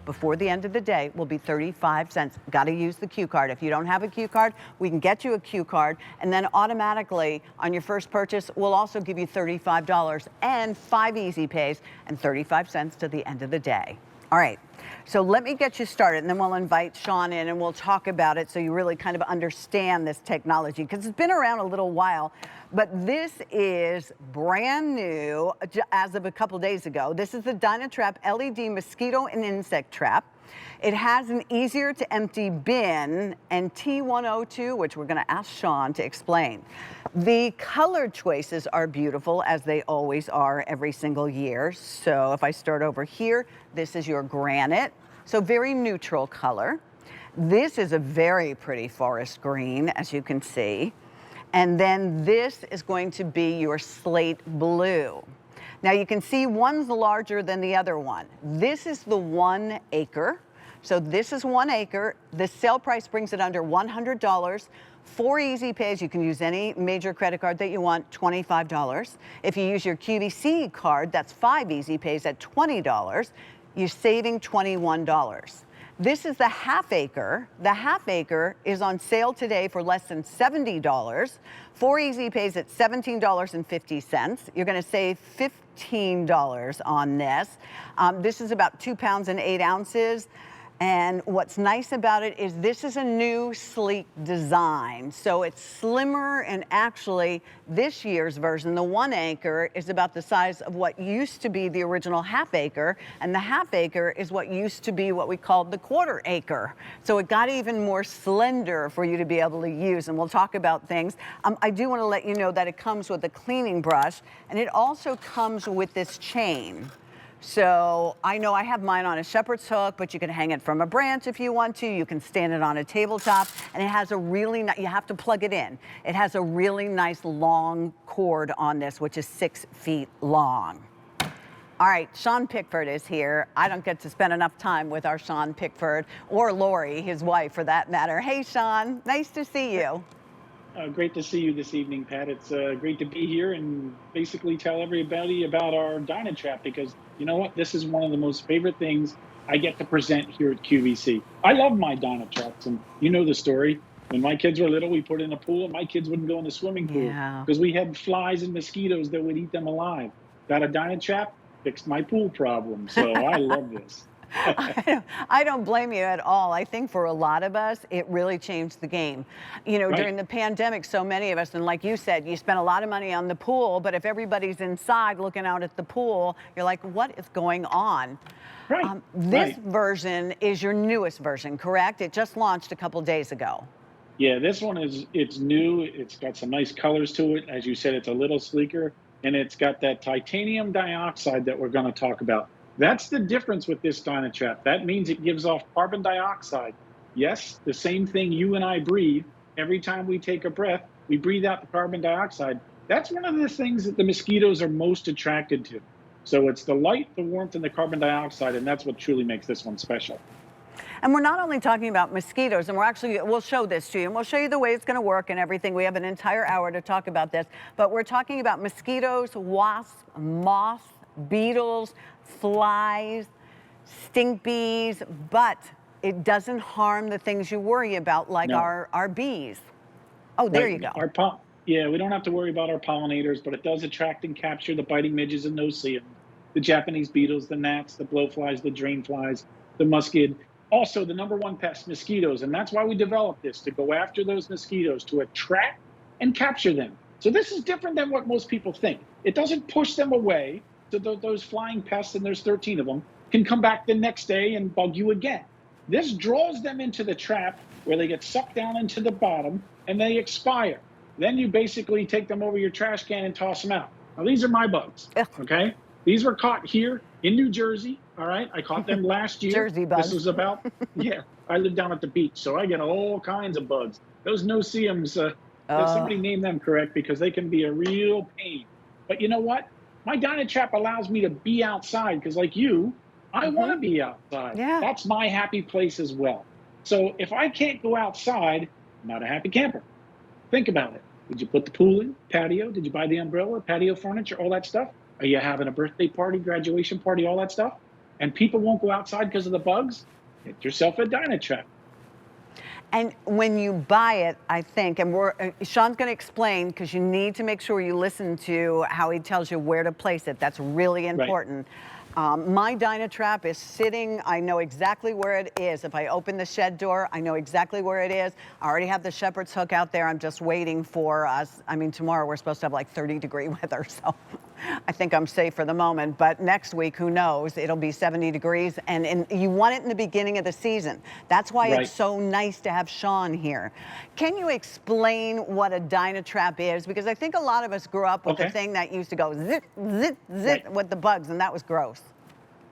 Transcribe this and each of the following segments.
before the end of the day will be 35 cents. Got to use the Q card. If you don't have a Q card, we can get you a Q card, and then automatically on your first purchase, we'll also give you $35 and 5 easy pays and 35 cents to the end of the day. All right, so let me get you started, and then we'll invite Sean in and we'll talk about it so you really kind of understand this technology, because it's been around a little while, but this is brand new as of a couple days ago. This is the DynaTrap LED mosquito and insect trap. It has an easier to empty bin and TIO2, which we're going to ask Sean to explain. The color choices are beautiful, as they always are every single year. So if I start over here, this is your granite, so very neutral color. This is a very pretty forest green, as you can see. And then this is going to be your slate blue. Now you can see one's larger than the other one. This is the 1 acre. So this is 1 acre. The sale price brings it under $100. 4 easy pays. You can use any major credit card that you want, $25. If you use your QVC card, that's 5 easy pays at $20. You're saving $21. This is the half acre. The half acre is on sale today for less than $70. 4 easy pays at $17.50. You're going to save $15 on this. This is about 2 pounds and 8 ounces. And what's nice about it is this is a new sleek design. So it's slimmer, and actually this year's version, the 1 acre, is about the size of what used to be the original half acre. And the half acre is what used to be what we called the 1/4 acre. So it got even more slender for you to be able to use. And we'll talk about things. I do want to let you know that it comes with a cleaning brush, and it also comes with this chain. So I know I have mine on a shepherd's hook, but you can hang it from a branch if you want to. You can stand it on a tabletop, and it has a really nice, you have to plug it in. It has a really nice long cord on this, which is 6 feet long. All right, Sean Pickford is here. I don't get to spend enough time with our Sean Pickford, or Lori, his wife for that matter. Hey, Sean, nice to see you. Great to see you this evening, Pat. It's great to be here and basically tell everybody about our DynaTrap, because you know what? This is one of the most favorite things I get to present here at QVC. I love my DynaTraps, and you know the story. When my kids were little, we put in a pool, and my kids wouldn't go in the swimming pool because we had flies and mosquitoes that would eat them alive. Got a DynaTrap, fixed my pool problem. So I love this. I don't blame you at all. I think for a lot of us, it really changed the game. You know, during the pandemic, so many of us, and like you said, you spent a lot of money on the pool, but if everybody's inside looking out at the pool, you're like, what is going on? This version is your newest version, correct? It just launched a couple days ago. Yeah, this one it's new. It's got some nice colors to it. As you said, it's a little sleeker, and it's got that titanium dioxide that we're going to talk about. That's the difference with this DynaTrap. That means it gives off carbon dioxide. Yes, the same thing you and I breathe. Every time we take a breath, we breathe out the carbon dioxide. That's one of the things that the mosquitoes are most attracted to. So it's the light, the warmth, and the carbon dioxide, and that's what truly makes this one special. And we're not only talking about mosquitoes, and we'll show this to you, and we'll show you the way it's going to work and everything. We have an entire hour to talk about this, but we're talking about mosquitoes, wasps, moths, beetles, flies, stink bees, but it doesn't harm the things you worry about, like our bees. Oh, there you go. Yeah, we don't have to worry about our pollinators, but it does attract and capture the biting midges and no-see-em, the Japanese beetles, the gnats, the blowflies, the drainflies, the muscid. Also, the #1 pest, mosquitoes, and that's why we developed this, to go after those mosquitoes, to attract and capture them. So this is different than what most people think. It doesn't push them away. So those flying pests, and there's 13 of them, can come back the next day and bug you again. This draws them into the trap where they get sucked down into the bottom and they expire. Then you basically take them over your trash can and toss them out. Now, these are my bugs, okay? These were caught here in New Jersey, all right? I caught them last year. Jersey bugs. This was about, I live down at the beach, so I get all kinds of bugs. Those no-see-ems, somebody named them correct, because they can be a real pain. But you know what? My DynaTrap allows me to be outside, because like you, I want to be outside. Yeah. That's my happy place as well. So if I can't go outside, I'm not a happy camper. Think about it. Did you put the pool in, patio? Did you buy the umbrella, patio furniture, all that stuff? Are you having a birthday party, graduation party, all that stuff? and people won't go outside because of the bugs, get yourself a DynaTrap. And when you buy it, I think, and Sean's going to explain, because you need to make sure you listen to how he tells you where to place it. That's really important. My DynaTrap is sitting, I know exactly where it is. If I open the shed door, I know exactly where it is. I already have the shepherd's hook out there. I'm just waiting for us. I mean, tomorrow we're supposed to have like 30-degree weather, so I think I'm safe for the moment. But next week, who knows? It'll be 70 degrees, and you want it in the beginning of the season. That's why it's so nice to have Sean here. Can you explain what a DynaTrap is? Because I think a lot of us grew up with the thing that used to go zit, zit, zit with the bugs, and that was gross.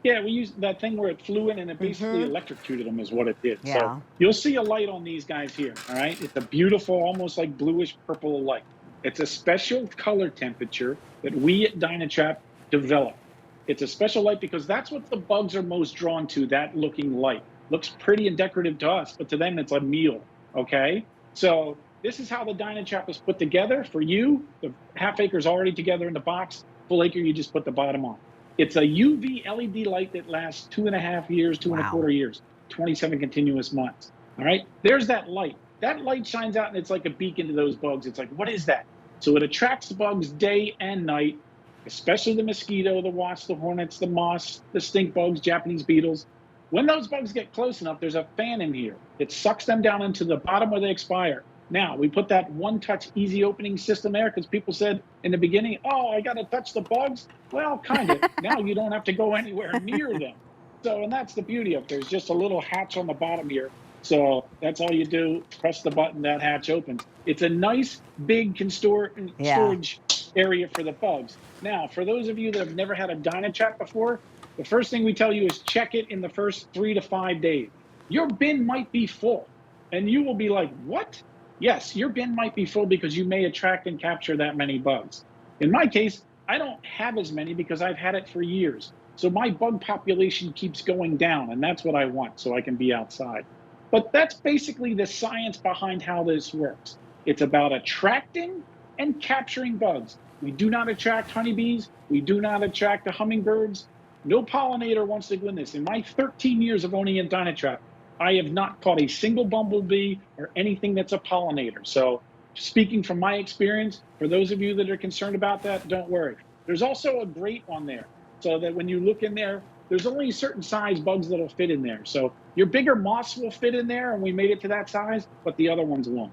Yeah, we used that thing where it flew in and it basically electrocuted them is what it did. So you'll see a light on these guys here, all right? It's a beautiful, almost like bluish purple light. It's a special color temperature that we at DynaTrap develop. It's a special light because that's what the bugs are most drawn to, that looking light. Looks pretty and decorative to us, but to them it's a meal, okay? So this is how the DynaTrap is put together. For you, the half acre is already together in the box. Full acre, you just put the bottom on. It's a UV LED light that lasts 2.5 years, 2.25 years, 27 continuous months. All right, there's that light. That light shines out and it's like a beacon to those bugs. It's like, what is that? So it attracts bugs day and night, especially the mosquito, the wasp, the hornets, the moths, the stink bugs, Japanese beetles. When those bugs get close enough, there's a fan in here. It sucks them down into the bottom where they expire. Now, we put that one-touch easy opening system there because people said in the beginning, oh, I got to touch the bugs. Well, kind of. Now you don't have to go anywhere near them. So, and that's the beauty of it. There's just a little hatch on the bottom here. So that's all you do. Press the button, that hatch opens. It's a nice, big storage area for the bugs. Now, for those of you that have never had a DynaTrap before, the first thing we tell you is check it in the first 3 to 5 days. Your bin might be full, and you will be like, what? Yes, your bin might be full because you may attract and capture that many bugs. In my case, I don't have as many because I've had it for years. So my bug population keeps going down, and that's what I want, so I can be outside. But that's basically the science behind how this works. It's about attracting and capturing bugs. We do not attract honeybees. We do not attract the hummingbirds. No pollinator wants to go in this. In my 13 years of owning a DynaTrap, I have not caught a single bumblebee or anything that's a pollinator. So speaking from my experience, for those of you that are concerned about that, don't worry. There's also a grate on there so that when you look in there, there's only certain size bugs that'll fit in there. So your bigger moths will fit in there, and we made it to that size, but the other ones won't.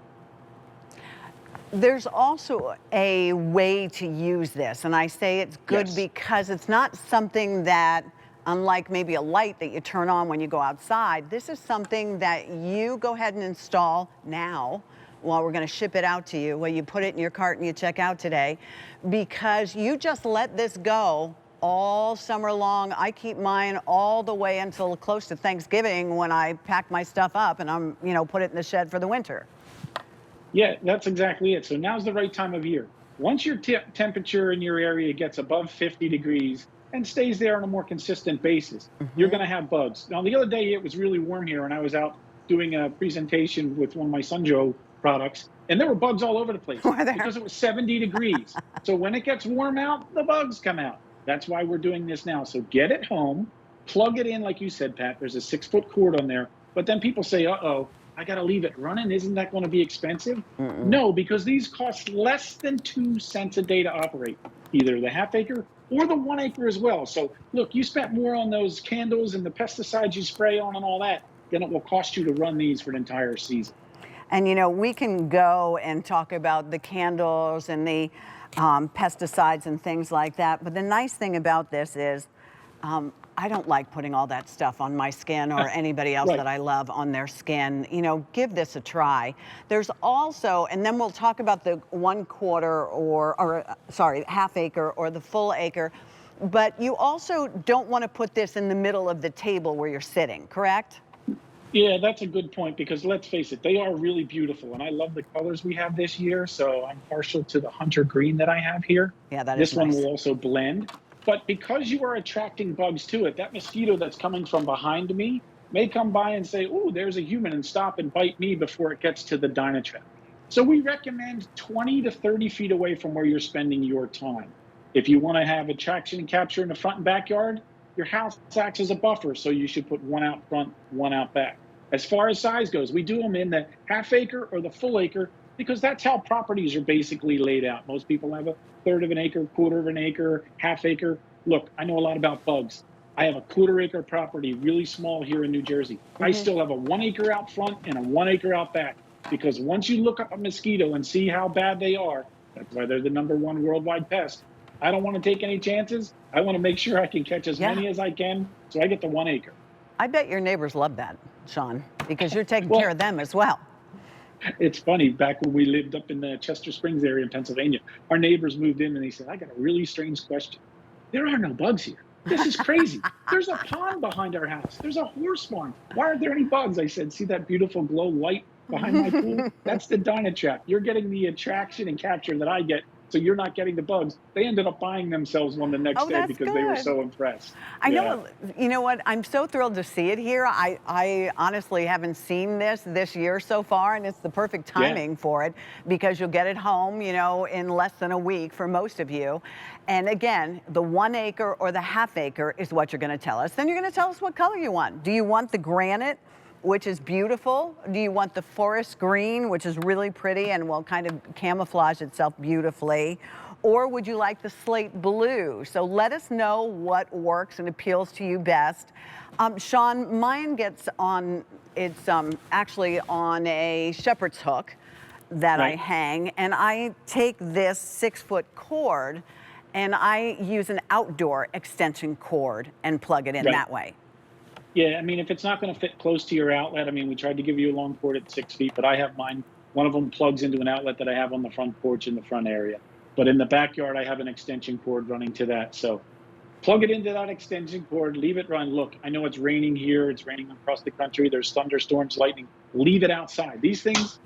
There's also a way to use this, and I say it's good because it's not something that, unlike maybe a light that you turn on when you go outside, this is something that you go ahead and install now while we're going to ship it out to you, where you put it in your cart and you check out today, because you just let this go all summer long. I keep mine all the way until close to Thanksgiving when I pack my stuff up and I'm, put it in the shed for the winter. Yeah, that's exactly it. So now's the right time of year. Once your temperature in your area gets above 50 degrees and stays there on a more consistent basis, you're going to have bugs. Now, the other day it was really warm here, and I was out doing a presentation with one of my Sunjo products, and there were bugs all over the place because it was 70 degrees. So when it gets warm out, the bugs come out. That's why we're doing this now. So get it home, plug it in, like you said, Pat. There's a 6-foot cord on there. But then people say, uh-oh, I got to leave it running. Isn't that going to be expensive? No, because these cost less than 2 cents a day to operate, either the half acre or the 1 acre as well. So look, you spent more on those candles and the pesticides you spray on and all that than it will cost you to run these for an entire season. And we can go and talk about the candles and the pesticides and things like that. But the nice thing about this is I don't like putting all that stuff on my skin or anybody else that I love on their skin. Give this a try. There's also, and then we'll talk about the 1/4 or half acre or the full acre, but you also don't want to put this in the middle of the table where you're sitting, correct? Yeah, that's a good point, because let's face it, they are really beautiful, and I love the colors we have this year, so I'm partial to the hunter green that I have here. Yeah, that is This one will also blend. But because you are attracting bugs to it, that mosquito that's coming from behind me may come by and say, ooh, there's a human, and stop and bite me before it gets to the DynaTrap. So we recommend 20 to 30 feet away from where you're spending your time. If you want to have attraction and capture in the front and backyard, Your house acts as a buffer, so you should put one out front, one out back. As far as size goes, we do them in the half acre or the full acre because that's how properties are basically laid out. Most people have a third of an acre, quarter of an acre, half acre. Look, I know a lot about bugs. I have a quarter acre property, really small here in New Jersey. I still have a 1 acre out front and a 1 acre out back because once you look up a mosquito and see how bad they are, that's why they're the #1 worldwide pest. I don't want to take any chances. I want to make sure I can catch as many as I can, so I get the 1 acre. I bet your neighbors love that, Sean, because you're taking Well, care of them as well. it's funny, back when we lived up in the Chester Springs area in Pennsylvania, our neighbors moved in and they said, I got a really strange question. There are no bugs here. This is crazy. There's a pond behind our house. There's a horse farm. Why aren't there any bugs? I said, see that beautiful glow light behind my pool? That's the DynaTrap. You're getting the attraction and capture that I get, so you're not getting the bugs. They ended up buying themselves one the next day because they were so impressed. I know, you know what? I'm so thrilled to see it here. I honestly haven't seen this year so far, and it's the perfect timing for it because you'll get it home, you know, in less than a week for most of you. And again, the 1 acre or the half acre is what you're going to tell us. Then you're going to tell us what color you want. Do you want the granite, which is beautiful? Do you want the forest green, which is really pretty and will kind of camouflage itself beautifully? Or would you like the slate blue? So let us know what works and appeals to you best. Sean, mine gets on, it's actually on a shepherd's hook that I hang, and I take this 6-foot cord and I use an outdoor extension cord and plug it in that way. Yeah, I mean, if it's not going to fit close to your outlet, I mean, we tried to give you a long cord at 6 feet, but I have mine. One of them plugs into an outlet that I have on the front porch in the front area. But in the backyard, I have an extension cord running to that. So plug it into that extension cord, leave it run. Look, I know it's raining here. It's raining across the country. There's thunderstorms, lightning. Leave it outside. These things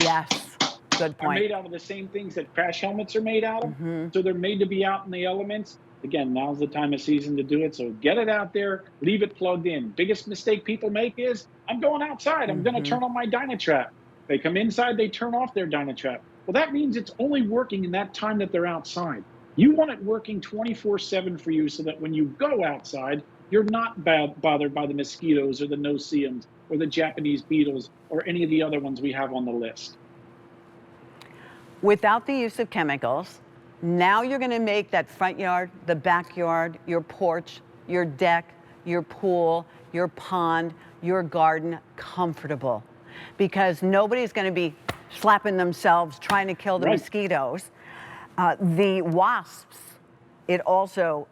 good point. are made out of the same things that crash helmets are made out of. So they're made to be out in the elements. Again, now's the time of season to do it. So get it out there, leave it plugged in. Biggest mistake people make is, I'm going outside, I'm going to turn on my DynaTrap. They come inside, they turn off their DynaTrap. Well, that means it's only working in that time that they're outside. You want it working 24/7 for you so that when you go outside, you're not bothered by the mosquitoes or the no-see-ums or the Japanese beetles or any of the other ones we have on the list. Without the use of chemicals, now you're going to make that front yard, the backyard, your porch, your deck, your pool, your pond, your garden comfortable, because nobody's going to be slapping themselves trying to kill the mosquitoes. The wasps, it also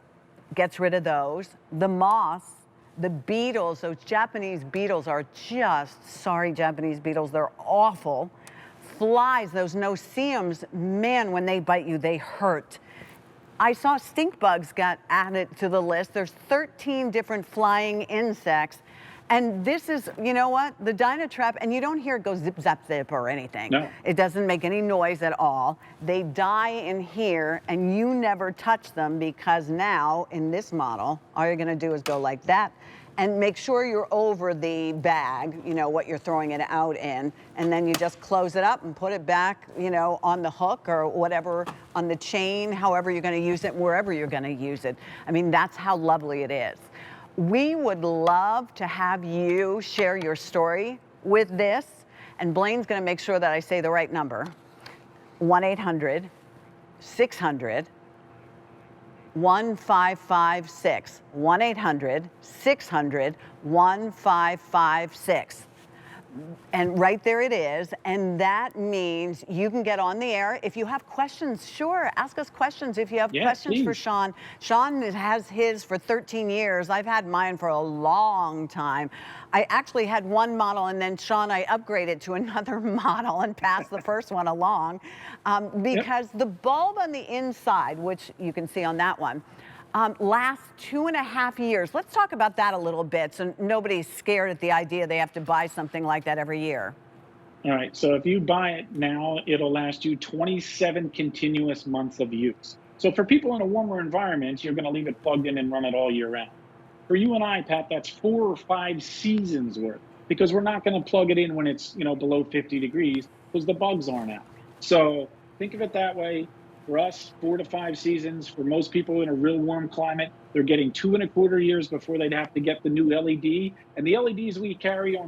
gets rid of those. The moths, the beetles, those Japanese beetles are just, sorry Japanese beetles, they're awful. Flies, those no-see-ums, man, when they bite you, they hurt. I saw stink bugs got added to the list. There's 13 different flying insects. And this is, you know what, the DynaTrap, and you don't hear it go zip, zap, zip or anything. No. It doesn't make any noise at all. They die in here, and you never touch them because now, in this model, all you're gonna do is go like that, and make sure you're over the bag, you know, what you're throwing it out in, and then you just close it up and put it back, you know, on the hook or whatever, on the chain, however you're gonna use it, wherever you're gonna use it. I mean, that's how lovely it is. We would love to have you share your story with this, and Blaine's gonna make sure that I say the right number. 1-800-600 1556, 1-800-600-1556. And right there it is, and that means you can get on the air. If you have questions, sure, ask us questions if you have questions for Sean. Sean has his for 13 years. I've had mine for a long time. I actually had one model, and then Sean, I upgraded to another model and passed the first one along because the bulb on the inside, which you can see on that one, lasts 2.5 years. Let's talk about that a little bit so nobody's scared at the idea they have to buy something like that every year. All right, so if you buy it now, it'll last you 27 continuous months of use. So for people in a warmer environment, you're gonna leave it plugged in and run it all year round. For you and I, Pat, that's 4 or 5 seasons worth, because we're not gonna plug it in when it's, you know, below 50 degrees because the bugs aren't out. So think of it that way. For us, 4 to 5 seasons. For most people in a real warm climate, They're getting 2.25 years before they'd have to get the new LED. And the LEDs we carry on